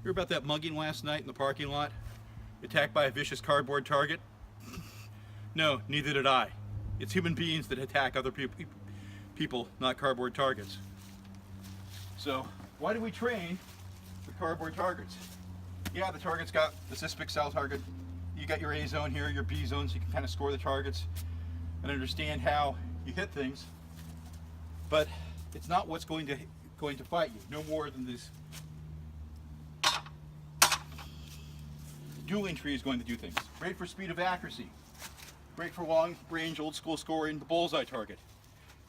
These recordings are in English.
Hear about that mugging last night in the parking lot? Attacked by a vicious cardboard target? No, neither did I. It's human beings that attack other people, not cardboard targets. So, why do we train with cardboard targets? Yeah, the target's got the cis cell target. You got your A zone here, your B zone, so you can kind of score the targets and understand how you hit things. But it's not what's going to fight you, no more than this dueling tree is going to do things. Great for speed of accuracy. Great for long range, old school scoring, the bullseye target.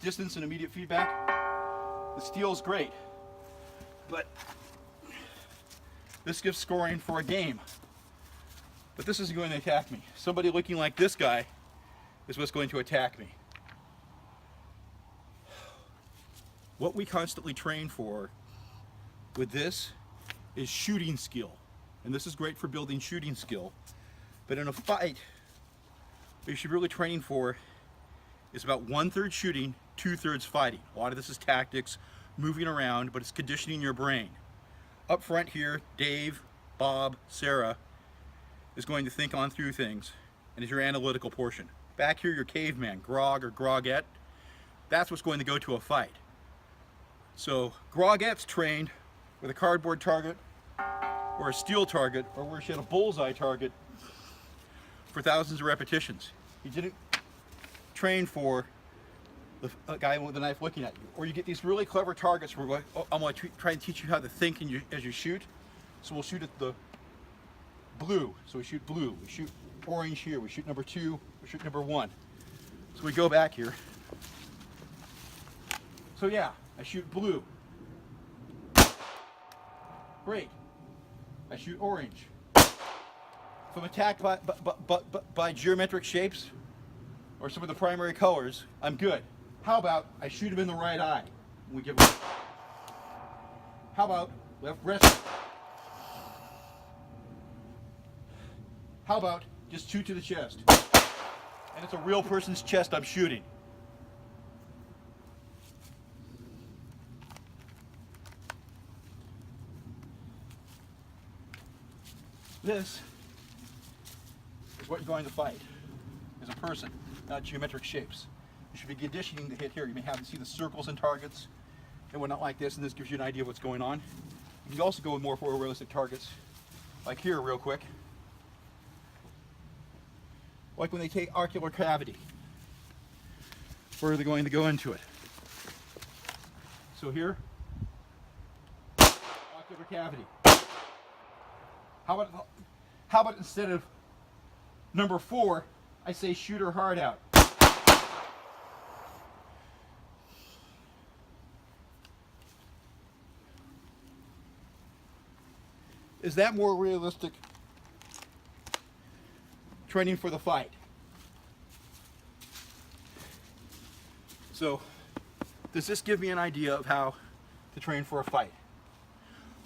Distance and immediate feedback. The steel's great. But this gives scoring for a game. But this isn't going to attack me. Somebody looking like this guy is what's going to attack me. What we constantly train for with this is shooting skill. And this is great for building shooting skill. But in a fight, what you should really train for is about 1/3 shooting, 2/3 fighting. A lot of this is tactics, moving around, but it's conditioning your brain. Up front here, Dave, Bob, Sarah is going to think on through things, and is your analytical portion. Back here, your caveman, Grog or Grogette, that's what's going to go to a fight. So Grogette's trained with a cardboard target or a steel target, or where she had a bullseye target for thousands of repetitions. He didn't train for a guy with a knife looking at you. Or you get these really clever targets where we're like, oh, I'm going to try and teach you how to think as you shoot. So we'll shoot at the blue. So we shoot blue. We shoot orange here. We shoot number 2. We shoot number 1. So we go back here. So yeah, I shoot blue. Great. I shoot orange. If I'm attacked by geometric shapes or some of the primary colors, I'm good. How about I shoot him in the right eye? We give him. How about left wrist? How about just shoot to the chest? And it's a real person's chest I'm shooting. This is what you're going to fight as a person, not geometric shapes. You should be conditioning to hit here. You may have to see the circles and targets and whatnot like this, and this gives you an idea of what's going on. You can also go with more photorealistic targets, like here real quick. Like when they take ocular cavity. Where are they going to go into it? So here, ocular cavity. How about instead of number 4, I say shoot her heart out. Is that more realistic training for the fight? So, does this give me an idea of how to train for a fight?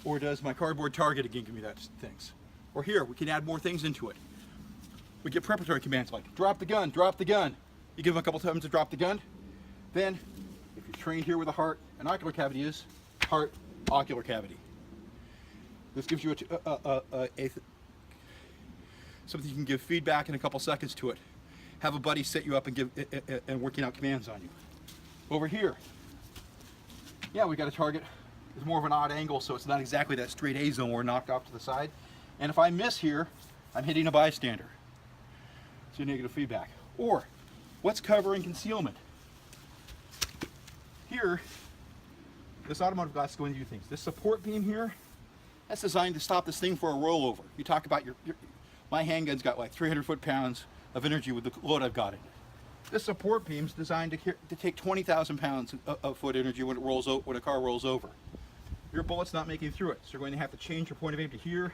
Or does my cardboard target again give me that things? Or here, we can add more things into it. We get preparatory commands like drop the gun, drop the gun. You give them a couple times to drop the gun. Then, if you're trained here where the heart and ocular cavity is, heart, ocular cavity. This gives you something you can give feedback in a couple seconds to it. Have a buddy set you up and working out commands on you. Over here, yeah, we got a target. It's more of an odd angle, so it's not exactly that straight A zone where we're knocked off to the side. And if I miss here, I'm hitting a bystander. So negative feedback. Or, what's cover and concealment? Here, this automotive glass is going to do things. This support beam here, that's designed to stop this thing for a rollover. You talk about my handgun's got like 300 foot-pounds of energy with the load I've got in it. This support beam's designed to take 20,000 pounds of foot energy when a car rolls over. Your bullet's not making through it, so you're going to have to change your point of aim to here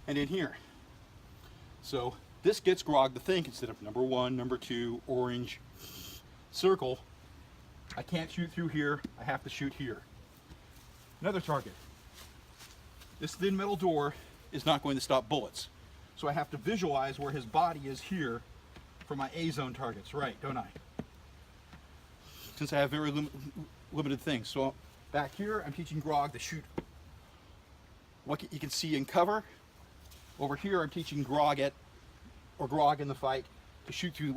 and in here. So this gets Grog to think instead of number 1, number 2, orange, circle. I can't shoot through here, I have to shoot here. Another target. This thin metal door is not going to stop bullets. So I have to visualize where his body is here for my A zone targets, right, don't I? Since I have very limited things. So back here, I'm teaching Grog to shoot what you can see in cover. Over here I'm teaching grog in the fight to shoot through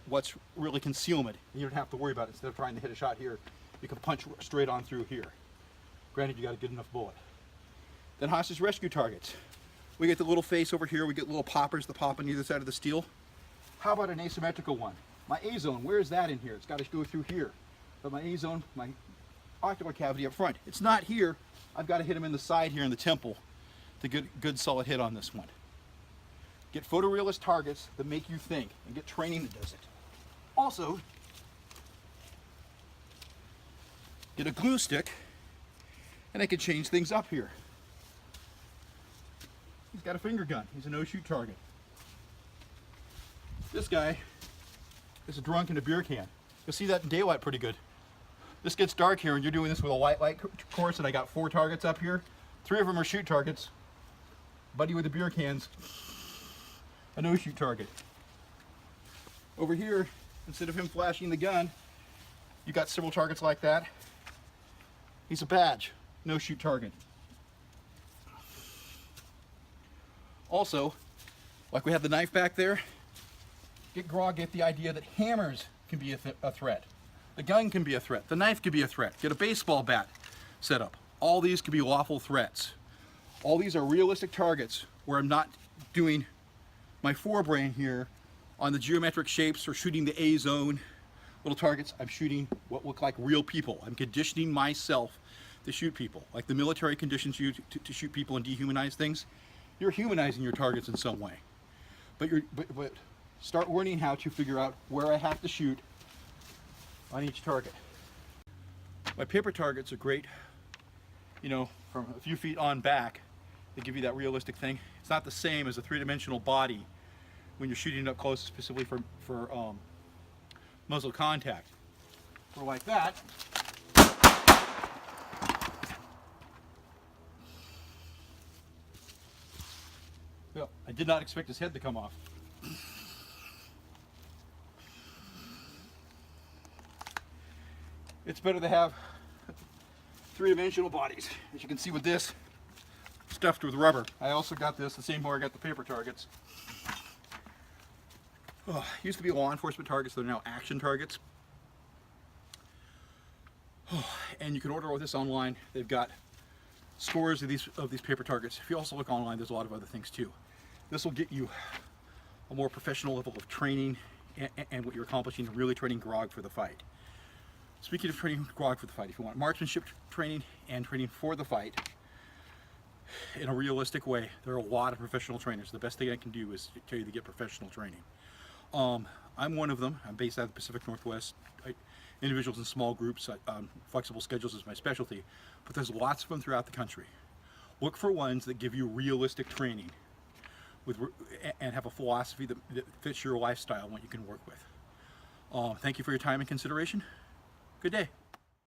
what's really concealment. You don't have to worry about it. Instead of trying to hit a shot here, you can punch straight on through here. Granted, you got a good enough bullet. Then hostage rescue targets. We get the little face over here, we get little poppers that pop on either side of the steel. How about an asymmetrical one? My A zone, where is that in here? It's got to go through here. But my A zone, my ocular cavity up front, it's not here. I've got to hit him in the side here in the temple to get a good solid hit on this one. Get photorealist targets that make you think, and get training that does it. Also, get a glue stick, and I can change things up here. He's got a finger gun. He's a no-shoot target. This guy is a drunk in a beer can. You'll see that in daylight pretty good. This gets dark here, and you're doing this with a white light course, and I got 4 targets up here. 3 of them are shoot targets. Buddy with the beer cans, a no-shoot target. Over here, instead of him flashing the gun, you got several targets like that. He's a badge, no-shoot target. Also, like we have the knife back there, get the idea that hammers can be a threat. The gun can be a threat. The knife can be a threat. Get a baseball bat set up. All these can be lawful threats. All these are realistic targets where I'm not doing my forebrain here on the geometric shapes or shooting the A zone little targets. I'm shooting what look like real people. I'm conditioning myself to shoot people. Like the military conditions you to shoot people and dehumanize things. You're humanizing your targets in some way. But start learning how to figure out where I have to shoot on each target. My paper targets are great, you know, from a few feet on back. They give you that realistic thing. It's not the same as a three-dimensional body when you're shooting it up close, specifically for muzzle contact. Or like that. Well, I did not expect his head to come off. It's better to have three-dimensional bodies, as you can see with this, stuffed with rubber. I also got this the same way I got the paper targets. Oh, used to be law enforcement targets, they're now action targets. Oh, and you can order this online. They've got scores of these paper targets. If you also look online, there's a lot of other things too. This will get you a more professional level of training and what you're accomplishing, really training grog for the fight. Speaking of training grog for the fight, if you want marksmanship training and training for the fight in a realistic way, there are a lot of professional trainers. The best thing I can do is tell you to get professional training. I'm one of them. I'm based out of the Pacific Northwest. Individuals in small groups, flexible schedules is my specialty, but there's lots of them throughout the country. Look for ones that give you realistic training and have a philosophy that fits your lifestyle and what you can work with. Thank you for your time and consideration. Good day.